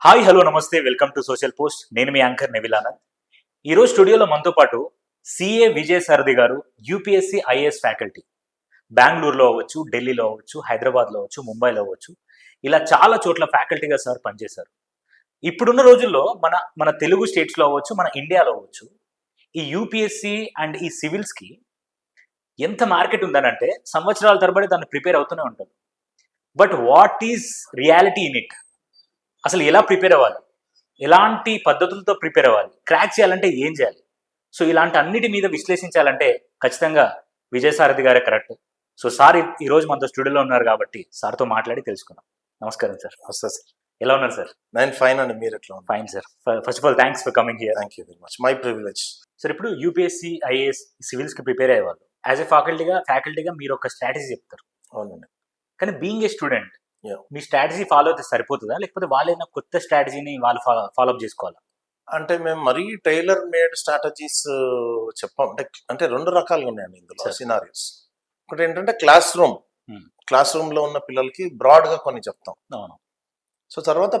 Hi hello నమస్తే welcome to social post. నేను మీ anchor Neville Anand. ఈరోజు స్టూడియోలో మనతో పాటు సిఏ విజయ్ సారథి గారు, యూపీఎస్సీ ఐఏఎస్ ఫ్యాకల్టీ. బెంగళూరులో అవ్వచ్చు, ఢిల్లీలో అవ్వచ్చు, హైదరాబాద్లో అవ్వచ్చు, ముంబైలో అవ్వచ్చు, ఇలా చాలా చోట్ల ఫ్యాకల్టీగా సార్ పనిచేశారు. ఇప్పుడున్న రోజుల్లో మన మన తెలుగు స్టేట్స్లో అవ్వచ్చు, మన ఇండియాలో అవ్వచ్చు, ఈ యూపీఎస్సీ అండ్ ఈ సివిల్స్కి ఎంత మార్కెట్ ఉందనంటే సంవత్సరాల తరబడి దాన్ని ప్రిపేర్ అవుతూనే ఉంటారు. But what is reality in it? అసలు ఎలా ప్రిపేర్ అవ్వాలి, ఎలాంటి పద్ధతులతో ప్రిపేర్ అవ్వాలి, క్రాక్ చేయాలంటే ఏం చేయాలి? సో ఇలాంటి అన్నిటి మీద విశ్లేషించాలంటే ఖచ్చితంగా విజయ్ సారథి గారే కరెక్ట్. సో సార్ ఈరోజు మనతో స్టూడియోలో ఉన్నారు కాబట్టి సార్తో మాట్లాడి తెలుసుకుందాం. నమస్కారం సార్. వస్తా సార్. ఎలా ఉన్నారు సార్? నేను ఫైన్ అండి, మీరు ఎట్లా ఉన్నారు? Fine sir. First of all thanks for coming here. Thank you very much, my privilege. Sir, ఇప్పుడు యూపీఎస్సీ ఐఏఎస్ సివిల్స్కి ప్రిపేర్ అయ్యేవాళ్ళు యాజ్ ఎ ఫ్యాకల్టీగా మీరు ఒక స్ట్రాటజీ చెప్తారు. అవునండి. కానీ being a student Yeah. Me strategy follow అయితే సరిపోతుందా, లేకపోతే వాళ్ళైనా కొత్త స్ట్రాటజీని వాళ్ళు ఫాలోఅప్ చేసుకోవాలా? అంటే మేము మరీ టైలర్ మేడ్ స్ట్రాటజీస్ చెప్పాం. అంటే రెండు రకాలుగా ఉన్నాయండి ఇందులో Sure. సినారియోస్. ఒకటి ఏంటంటే క్లాస్ రూమ్ లో ఉన్న పిల్లలకి బ్రాడ్ గా కొన్ని చెప్తాం. అవును. సో తర్వాత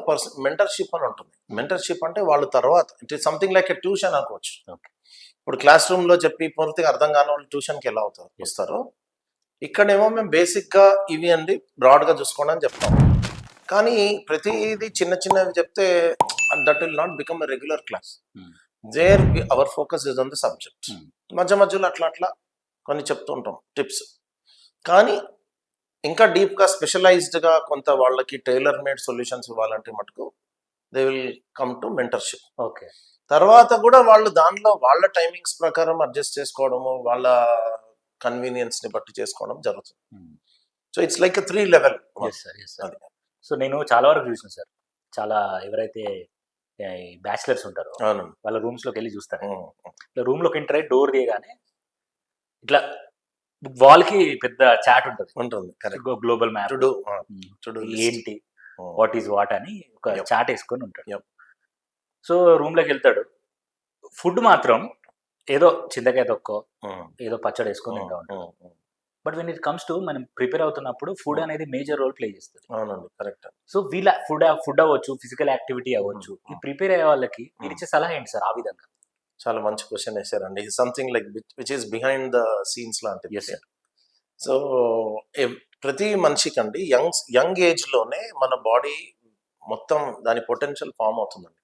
మెంటర్షిప్ అని ఉంటుంది. మెంటర్షిప్ అంటే వాళ్ళు తర్వాత it is something like a tuition అనుకోవచ్చు. Okay. ఇప్పుడు క్లాస్ రూమ్ లో చెప్పి పూర్తిగా అర్థం కాని వాళ్ళు ట్యూషన్కి ఎలా అవుతారు వస్తారు. ఇక్కడేమో మేము బేసిక్గా ఇవి అండి బ్రాడ్గా చూసుకోండి అని చెప్తాం. కానీ ప్రతిదీ చిన్న చిన్నవి చెప్తే that will not become a regular class. There our focus is on the subject. మధ్య మధ్యలో అట్లా కొన్ని చెప్తూ ఉంటాం టిప్స్. కానీ ఇంకా డీప్గా స్పెషలైజ్డ్గా కొంత వాళ్ళకి టైలర్ మేడ్ సొల్యూషన్స్ ఇవ్వాలంటే మటుకు they will come to mentorship. Okay. తర్వాత కూడా వాళ్ళు దానిలో వాళ్ళ టైమింగ్స్ ప్రకారం అడ్జస్ట్ చేసుకోవడము, వాళ్ళ కన్వీనియన్స్ ని బట్టి చేసుకోవడం జరుగుతుంది. So it's like 3 level. So నేను చాలా వరకు చూసాను సార్, చాలా ఎవరైతే బ్యాచిలర్స్ ఉంటారో వాళ్ళ రూమ్స్ లోకి వెళ్ళి చూస్తారు. రూమ్ లోకి ఎంటర్ అయ్యి డోర్ తీయగానే ఇట్లా వాల్ కి పెద్ద చాట్ ఉంటుంది, గ్లోబల్ మ్యాప్, ఏంటి వాట్ ఈజ్ వాట్ అని ఒక చాట్ వేసుకొని ఉంటాడు. సో రూమ్ లోకి వెళ్తాడు, ఫుడ్ మాత్రం ఏదో చింతకాయ తొక్కో ఏదో పచ్చడి వేసుకొని తింటా ఉంటాం. But when it comes to మనం ప్రిపేర్ అవుతున్నప్పుడు ఫుడ్ అనేది మేజర్ రోల్ ప్లే చేస్తుంది. అవునండి, కరెక్ట్. సో వీళ్ళ ఫుడ్ అవ్వచ్చు, ఫిజికల్ యాక్టివిటీ అవ్వచ్చు, ఈ ప్రిపేర్ అయ్యే వాళ్ళకి మీరు ఇచ్చే సలహా ఏంటి సార్? ఆ విధంగా చాలా మంచి క్వశ్చన్ వేశారండి. Something like which is behind the scenes లాంటిది. సో ప్రతి మనిషికి అండి యంగ్ ఏజ్ లోనే మన బాడీ మొత్తం దాని పొటెన్షియల్ ఫామ్ అవుతుందండి.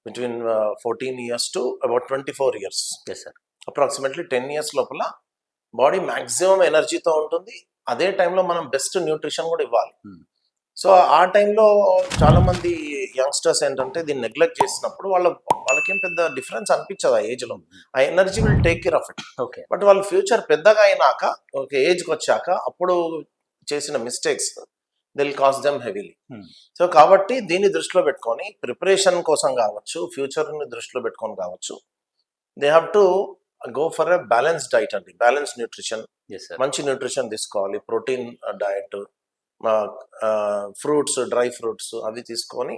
Between 14 years to about 24 years. Yes sir. Approximately 10 years లోపల బాడీ మ్యాక్సిమం ఎనర్జీతో ఉంటుంది. అదే టైంలో మనం బెస్ట్ న్యూట్రిషన్ కూడా ఇవ్వాలి. సో ఆ టైంలో చాలా మంది యంగ్స్టర్స్ ఏంటంటే దీన్ని నెగ్లెక్ట్ చేసినప్పుడు వాళ్ళకేం పెద్ద డిఫరెన్స్ అనిపించదు ఆ ఏజ్ లో. ఆ energy will take care of it. Okay. But వాళ్ళ ఫ్యూచర్ పెద్దగా అయినాక, ఒక ఏజ్కి వచ్చాక అప్పుడు చేసిన mistakes will cost them heavily. So కాబట్టి దీన్ని దృష్టిలో పెట్టుకొని ప్రిపరేషన్ కోసం కావచ్చు, ఫ్యూచర్ని దృష్టిలో పెట్టుకొని కావచ్చు, they have to go for a balanced diet అండి. బ్యాలెన్స్ న్యూట్రిషన్, మంచి న్యూట్రిషన్ తీసుకోవాలి, protein diet, fruits, dry fruits అవి తీసుకొని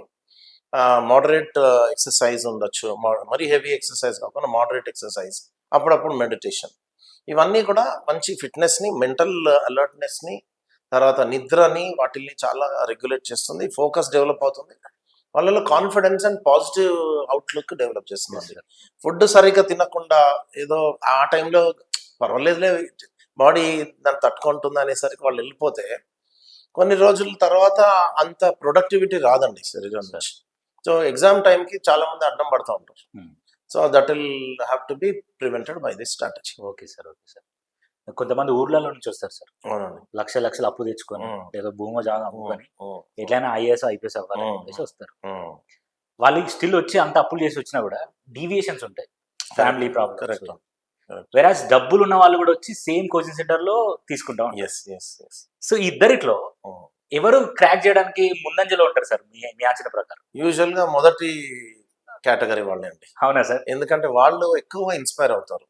మోడరేట్ ఎక్సర్సైజ్ ఉండొచ్చు. మరీ హెవీ ఎక్సర్సైజ్ కాకుండా మోడరేట్ ఎక్సర్సైజ్, అప్పుడప్పుడు మెడిటేషన్, ఇవన్నీ కూడా మంచి ఫిట్నెస్ని, మెంటల్ అలర్ట్నెస్ని, తర్వాత నిద్రని, వాటిల్ని చాలా రెగ్యులేట్ చేస్తుంది. ఫోకస్ డెవలప్ అవుతుంది, వాళ్ళలో confidence and positive outlook develop చేస్తుంది. ఫుడ్ సరిగ్గా తినకుండా ఏదో ఆ టైంలో పర్వాలేదులే బాడీ దాన్ని తట్టుకుంటుంది అనేసరికి వాళ్ళు వెళ్ళిపోతే కొన్ని రోజుల తర్వాత అంత ప్రొడక్టివిటీ రాదండి శరీరం నుంచి. సో ఎగ్జామ్ టైంకి చాలా మంది అడ్డం పడుతూ ఉంటారు. So that will have to be prevented by this strategy. Okay sir. Okay sir. కొంతమంది ఊర్లలో నుంచి వస్తారు సార్, అవునండి, లక్షలు అప్పు తెచ్చుకొని ఏదో భూమో జాగా అమ్ముకొని ఎట్లయినా ఐఏఎస్ ఐపీఎస్ అవ్వాలని చెప్పేసి వస్తారు. వాళ్ళకి స్టిల్ వచ్చి అంత అప్పులు చేసి వచ్చినా కూడా డీవియేషన్స్ ఉంటాయి, ఫ్యామిలీ ప్రాబ్లమ్స్. వెరాజ్ డబ్బులు ఉన్న వాళ్ళు కూడా వచ్చి సేమ్ కోచింగ్ సెంటర్ లో తీసుకుంటాం. సో ఇద్దరిట్లో ఎవరు క్రాక్ చేయడానికి ముందంజలో ఉంటారు సార్ మీ ఆచరణ ప్రకారం? యూజువల్ గా మొదటి కేటగిరీ వాళ్ళే అండి. అవునా సార్? ఎందుకంటే వాళ్ళు ఎక్కువ ఇన్స్పైర్ అవుతారు.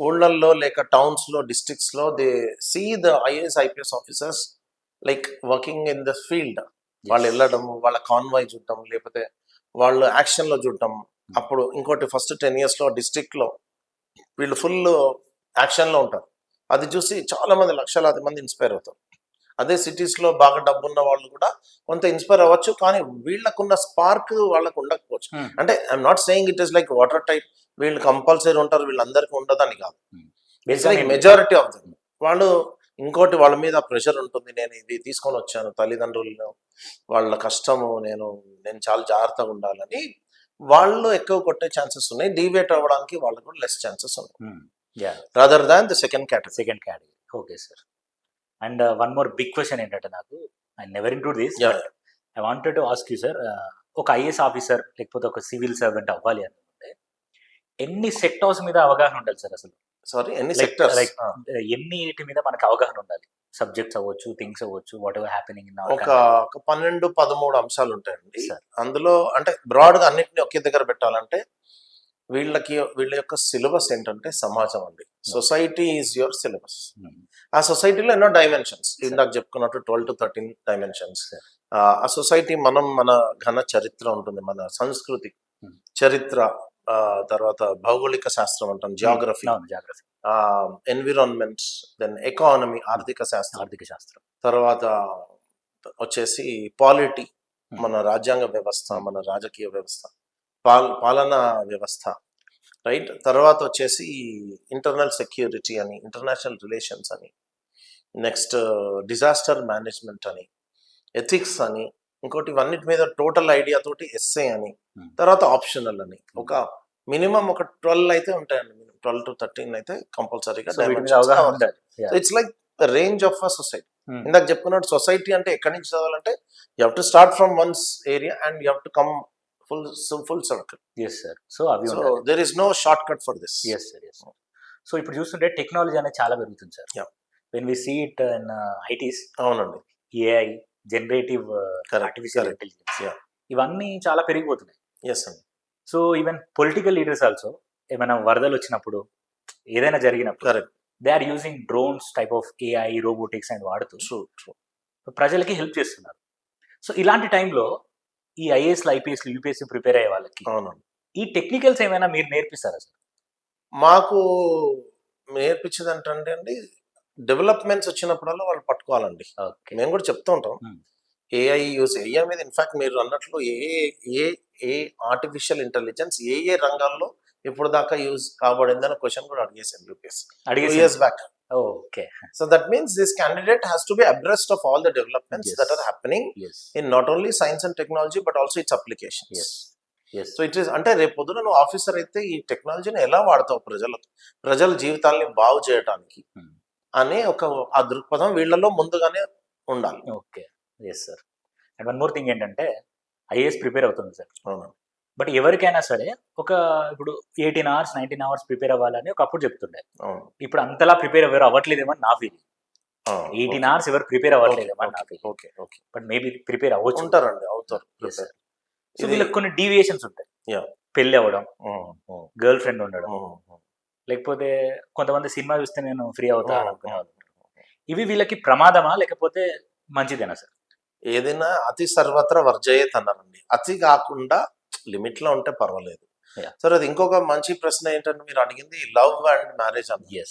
ఊళ్ళల్లో లేక టౌన్స్ లో, డిస్ట్రిక్ట్స్ లో they see the IAS IPS officers like working in the field. వాళ్ళు వెళ్ళడం, వాళ్ళ కాన్వాయ్ చూడటం, లేకపోతే వాళ్ళు యాక్షన్ లో చూడటం. అప్పుడు ఇంకోటి ఫస్ట్ 10 years లో డిస్ట్రిక్ట్ లో వీళ్ళు ఫుల్ యాక్షన్ లో ఉంటారు. అది చూసి చాలా మంది, లక్షలాది మంది ఇన్స్పైర్ అవుతారు. అదే సిటీస్ లో బాగా డబ్బున్న వాళ్ళు కూడా కొంత ఇన్స్పైర్ అవ్వచ్చు, కానీ వీళ్ళకున్న స్పార్క్ వాళ్ళకు ఉండకపోవచ్చు. అంటే I'm not saying it is like water type వీళ్ళు కంపల్సరీ ఉంటారు, వీళ్ళందరికీ ఉండదని కాదు. It's like majority of them. వాళ్ళు ఇంకోటి వాళ్ళ మీద ప్రెషర్ ఉంటుంది, నేను ఇది తీసుకొని వచ్చాను తల్లిదండ్రులను, వాళ్ళ కష్టము, నేను చాలా జాగ్రత్తగా ఉండాలని వాళ్ళు ఎక్కువ కొట్టే ఛాన్సెస్ ఉన్నాయి. డీవియేట్ అవ్వడానికి వాళ్ళకు కూడా లెస్ ఛాన్సెస్ ఉన్నాయి rather than the second category. Okay sir. And one more big question ఏంటంటే, నాకు I never include this, I wanted to ask you sir, ఒక ఐఏఎస్ ఆఫీసర్ లేకపోతే ఒక సివిల్ సర్వెంట్ అవ్వాలి అనుకుంటే ఎన్ని సెక్టార్స్ మీద అవగాహన ఉండాలి సార్? అసలు సారీ, ఎన్ని సెక్టార్స్, లైక్ ఎన్నిటి మీద మనకు అవగాహన ఉండాలి? సబ్జెక్ట్స్ అవ్వచ్చు, థింగ్స్ అవ్వచ్చు, వాట్ ఎవర్ హ్యాపెనింగ్ ఇన్ ఒక 12-13 అంశాలు ఉంటాయండి. అందులో అంటే బ్రాడ్ గా అన్నిటిని ఒకే దగ్గర పెట్టాలంటే వీళ్ళ యొక్క సిలబస్ ఏంటంటే సమాజం అండి. Society is your syllabus. ఆ సొసైటీలో ఎన్నో డైమెన్షన్స్, ఇందాక చెప్పుకున్నట్టు 12-13 డైమెన్షన్స్. ఆ సొసైటీ మన ఘన చరిత్ర ఉంటుంది, మన సంస్కృతి చరిత్ర, తర్వాత భౌగోళిక శాస్త్రం అంటాం, జియోగ్రఫీ, ఎన్విరాన్మెంట్, దెన్ ఎకానమీ, ఆర్థిక శాస్త్రం, తర్వాత వచ్చేసి పాలిటీ, మన రాజ్యాంగ వ్యవస్థ, మన రాజకీయ వ్యవస్థ, పాలనా వ్యవస్థ, రైట్. తర్వాత వచ్చేసి ఇంటర్నల్ సెక్యూరిటీ అని, ఇంటర్నేషనల్ రిలేషన్స్ అని, నెక్స్ట్ డిజాస్టర్ మేనేజ్మెంట్ అని, ఎథిక్స్ అని, ఇంకోటి ఇవన్నిటి మీద టోటల్ ఐడియా తోటి ఎస్ఏ అని, తర్వాత ఆప్షనల్ అని. ఒక మినిమం ఒక 12 అయితే ఉంటాయండి, 12-13 అయితే కంపల్సరీగా. It's like range of a society. ఇందాక చెప్పుకున్నట్టు సొసైటీ అంటే ఎక్కడి నుంచి చదవాలంటే you have to start from once area and you have to come full circle. Yes sir. So there is no shortcut for this. Yes sir. So ఇప్పుడు చూస్తుంటే technology అనేది చాలా పెరుగుతుంది sir. When we see it in ITs, అవునండి, AI, generative artificial intelligence, ఇవన్నీ చాలా పెరిగిపోతున్నాయి. Yes అండి. So even political leaders also ఏమైనా వరదలు వచ్చినప్పుడు, ఏదైనా జరిగినప్పుడు, correct, they are using drones type of AI, robotics and వాడుతూ ప్రజలకి హెల్ప్ చేస్తున్నారు. సో ఇలాంటి టైంలో ఈ ఐఏఎస్లు, ఐపీఎస్లు, యూపీఎస్సీ ప్రిపేర్ అయ్యే వాళ్ళకి ఈ టెక్నికల్స్ ఏమైనా మీరు నేర్పిస్తారా సార్? మాకు నేర్పించేది అంటే అండి, డెవలప్మెంట్స్ వచ్చినప్పుడల్లా వాళ్ళు పట్టుకోవాలండి. మేము కూడా చెప్తూ ఉంటాం ఏఐ యూజ్, ఏఐ మీద ఇన్ఫాక్ట్ మీరు అన్నట్లు ఏ ఆర్టిఫిషియల్ ఇంటెలిజెన్స్ ఏ రంగాల్లో ఇప్పుడు దాకా యూజ్ కాబడిందని క్వశ్చన్ కూడా అడిగేసాను UPSC 2 years back. Okay. So that means this candidate has to be abreast of all the developments that are happening in not only science and technology but also its applications. So it is అంటే రేపు పొద్దున నువ్వు officer అయితే ఈ టెక్నాలజీని ఎలా వాడతావు ప్రజల జీవితాల్ని బాగు చేయడానికి అనే ఆ దృక్పథం వీళ్ళలో ముందుగానే ఉండాలి. Okay, yes sir. And one more thing ఏంటంటే, ఐఏఎస్ ప్రిపేర్ అవుతుంది సార్, అవును, బట్ ఎవరికైనా సరే ఇప్పుడు 18 hours 19 hours ప్రిపేర్ అవ్వాలని ఒకప్పుడు చెప్తుండే. ఇప్పుడు అంతలా ప్రిపేర్ ఎవరు అవ్వట్లేదేమో నా ఫీలింగ్. 18 hours ఎవరు ప్రిపేర్ అవ్వట్లేదేమో నా ఫీలింగ్. బట్ మేబీ ప్రిపేర్ అవ్వచ్చు, ఉంటారండి, అవుతారు. సో వీళ్ళకి కొన్ని డీవియేషన్స్ ఉంటాయి. పెళ్ళి అవ్వడం, గర్ల్ ఫ్రెండ్ ఉండడం, లేకపోతే కొంతమంది సినిమా చూస్తే నేను ఫ్రీ అవుతా అనుకునే వాళ్ళు. ఇవి వీళ్ళకి ప్రమాదమా లేకపోతే మంచిదేనా సార్? ఏదైనా అతి సర్వత్ర వర్జయేత్ అన్నారండి. అతి కాకుండా లిమిట్ లో ఉంటే పర్వాలేదు. సరే, అది ఇంకొక మంచి ప్రశ్న ఏంటంటే మీరు అడిగింది లవ్ అండ్ మ్యారేజ్ అని.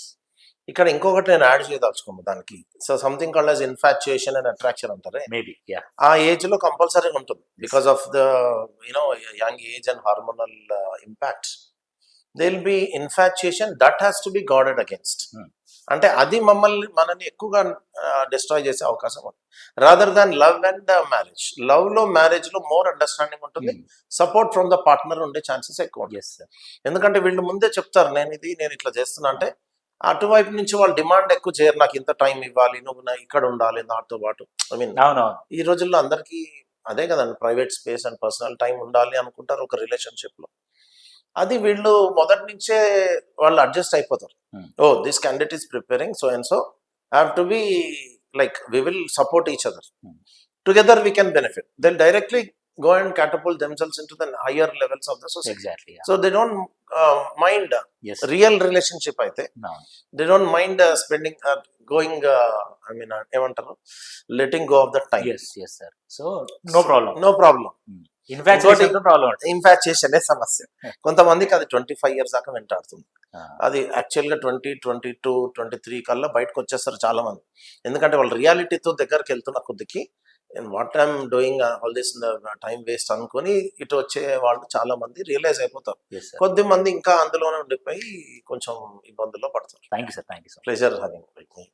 ఇక్కడ ఇంకొకటి నేను యాడ్ చేయదలుచుకున్నాను దానికి. So something called as infatuation and attraction అంటారే, మేబీ ఆ ఏజ్ లో కంపల్సరీగా ఉంటుంది. Because of the young age and hormonal impacts they will be infatuation that has to be guarded against. అంటే అది మనని ఎక్కువగా డిస్ట్రాయ్ చేసే అవకాశం ఉంది, rather than love and marriage. Love లో, మ్యారేజ్ లో మోర్ అండర్స్టాండింగ్ ఉంటుంది, సపోర్ట్ ఫ్రమ్ ద పార్ట్నర్ ఉండే ఛాన్సెస్ ఎక్కువ ఉంటాయి. ఎందుకంటే వీళ్ళు ముందే చెప్తారు, నేను ఇట్లా చేస్తున్నా అంటే అటువైపు నుంచి వాళ్ళు డిమాండ్ ఎక్కువ చేయరు, నాకు ఇంత టైం ఇవ్వాలి, నువ్వు ఇక్కడ ఉండాలి నాతో పాటు. ఐ మీన్ ఈ రోజుల్లో అందరికీ అదే కదండి, private space and personal time ఉండాలి అనుకుంటారు ఒక రిలేషన్షిప్ లో. అది వీళ్ళు మొదటి నుంచే వాళ్ళు అడ్జస్ట్ అయిపోతారు. This candidate is preparing so and so, have to be like we will support each other, together we can benefit. They directly go and catapult themselves into the higher levels of the society. Exactly. So they don't mind real relationship aithe. They don't mind spending going I mean evantaru letting go of the time. Yes sir. So no problem. Infatuation problem ఉంటుంది. ఇన్ఫాక్చుయేషనే సమస్య. కొంతమందికి అది 25 years దాకా వెంటాడుతుంది. అది యాక్చువల్గా 22, 23 కల్లా బయటకు వచ్చేస్తారు చాలా మంది. ఎందుకంటే వాళ్ళు రియాలిటీతో దగ్గరికి వెళ్తున్న కొద్దికి what I'm doing all this time waste అనుకొని ఇటు వచ్చే వాళ్ళు చాలా మంది రియలైజ్ అయిపోతారు. కొద్ది మంది ఇంకా అందులోనే ఉండిపోయి కొంచెం ఇబ్బందుల్లో పడతారు. Thank you sir. Pleasure having with me.